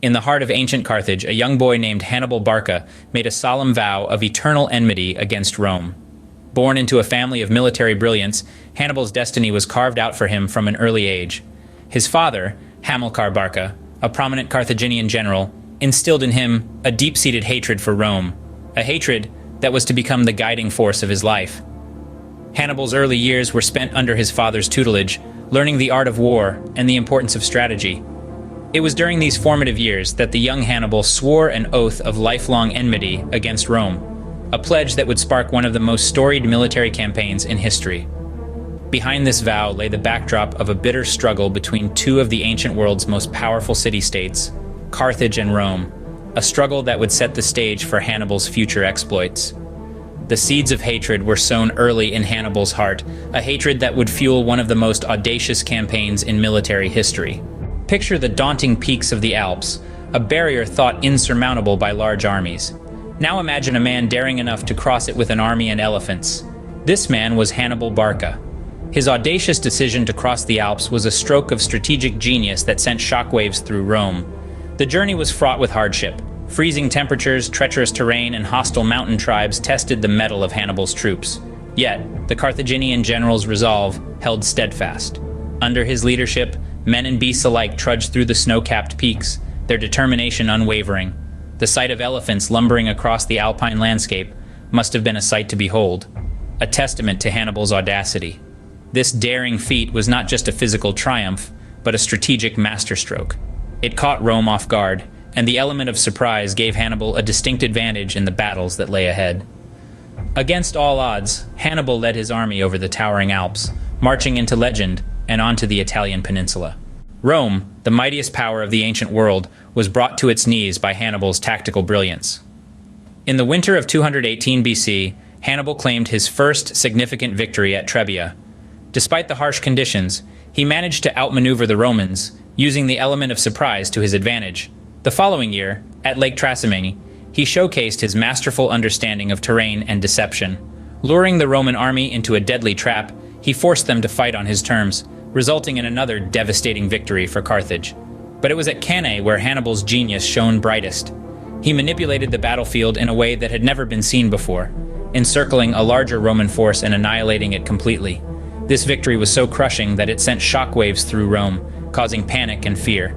In the heart of ancient Carthage, a young boy named Hannibal Barca made a solemn vow of eternal enmity against Rome. Born into a family of military brilliance, Hannibal's destiny was carved out for him from an early age. His father, Hamilcar Barca, a prominent Carthaginian general, instilled in him a deep-seated hatred for Rome, a hatred that was to become the guiding force of his life. Hannibal's early years were spent under his father's tutelage, learning the art of war and the importance of strategy. It was during these formative years that the young Hannibal swore an oath of lifelong enmity against Rome, a pledge that would spark one of the most storied military campaigns in history. Behind this vow lay the backdrop of a bitter struggle between two of the ancient world's most powerful city-states, Carthage and Rome, a struggle that would set the stage for Hannibal's future exploits. The seeds of hatred were sown early in Hannibal's heart, a hatred that would fuel one of the most audacious campaigns in military history. Picture the daunting peaks of the Alps, a barrier thought insurmountable by large armies. Now imagine a man daring enough to cross it with an army and elephants. This man was Hannibal Barca. His audacious decision to cross the Alps was a stroke of strategic genius that sent shockwaves through Rome. The journey was fraught with hardship. Freezing temperatures, treacherous terrain, and hostile mountain tribes tested the mettle of Hannibal's troops. Yet, the Carthaginian general's resolve held steadfast. Under his leadership, men and beasts alike trudged through the snow-capped peaks, their determination unwavering. The sight of elephants lumbering across the alpine landscape must have been a sight to behold, a testament to Hannibal's audacity. This daring feat was not just a physical triumph, but a strategic masterstroke. It caught Rome off guard, and the element of surprise gave Hannibal a distinct advantage in the battles that lay ahead. Against all odds, Hannibal led his army over the towering Alps, marching into legend and onto the Italian peninsula. Rome, the mightiest power of the ancient world, was brought to its knees by Hannibal's tactical brilliance. In the winter of 218 BC, Hannibal claimed his first significant victory at Trebia. Despite the harsh conditions, he managed to outmaneuver the Romans, using the element of surprise to his advantage. The following year, at Lake Trasimene, he showcased his masterful understanding of terrain and deception. Luring the Roman army into a deadly trap, he forced them to fight on his terms, resulting in another devastating victory for Carthage. But it was at Cannae where Hannibal's genius shone brightest. He manipulated the battlefield in a way that had never been seen before, encircling a larger Roman force and annihilating it completely. This victory was so crushing that it sent shockwaves through Rome, causing panic and fear.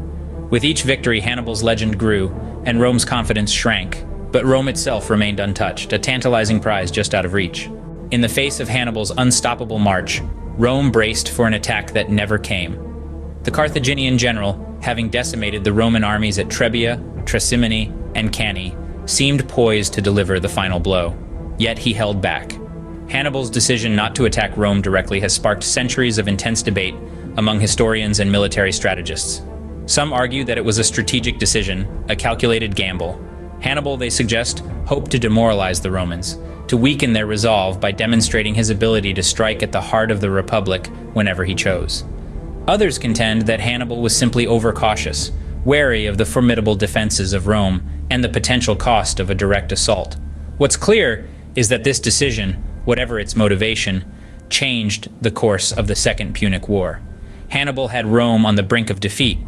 With each victory, Hannibal's legend grew, and Rome's confidence shrank. But Rome itself remained untouched, a tantalizing prize just out of reach. In the face of Hannibal's unstoppable march, Rome braced for an attack that never came. The Carthaginian general, having decimated the Roman armies at Trebia, Trasimene, and Cannae, seemed poised to deliver the final blow. Yet he held back. Hannibal's decision not to attack Rome directly has sparked centuries of intense debate among historians and military strategists. Some argue that it was a strategic decision, a calculated gamble. Hannibal, they suggest, hoped to demoralize the Romans, to weaken their resolve by demonstrating his ability to strike at the heart of the Republic whenever he chose. Others contend that Hannibal was simply overcautious, wary of the formidable defenses of Rome and the potential cost of a direct assault. What's clear is that this decision, whatever its motivation, changed the course of the Second Punic War. Hannibal had Rome on the brink of defeat,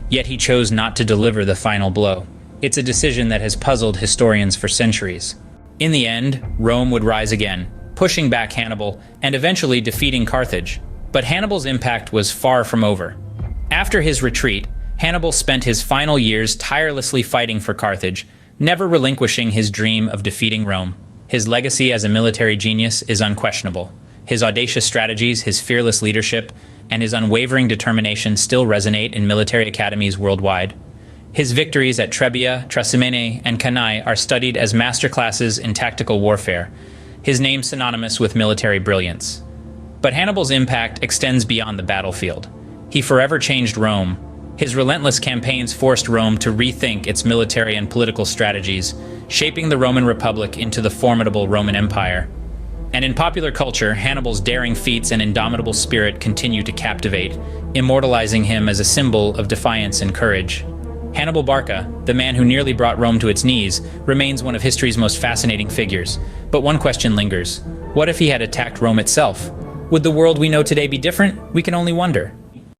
yet he chose not to deliver the final blow. It's a decision that has puzzled historians for centuries. In the end, Rome would rise again, pushing back Hannibal and eventually defeating Carthage. But Hannibal's impact was far from over. After his retreat, Hannibal spent his final years tirelessly fighting for Carthage, never relinquishing his dream of defeating Rome. His legacy as a military genius is unquestionable. His audacious strategies, his fearless leadership, and his unwavering determination still resonate in military academies worldwide. His victories at Trebia, Trasimene, and Cannae are studied as masterclasses in tactical warfare, his name synonymous with military brilliance. But Hannibal's impact extends beyond the battlefield. He forever changed Rome. His relentless campaigns forced Rome to rethink its military and political strategies, shaping the Roman Republic into the formidable Roman Empire. And in popular culture, Hannibal's daring feats and indomitable spirit continue to captivate, immortalizing him as a symbol of defiance and courage. Hannibal Barca, the man who nearly brought Rome to its knees, remains one of history's most fascinating figures. But one question lingers. What if he had attacked Rome itself? Would the world we know today be different? We can only wonder.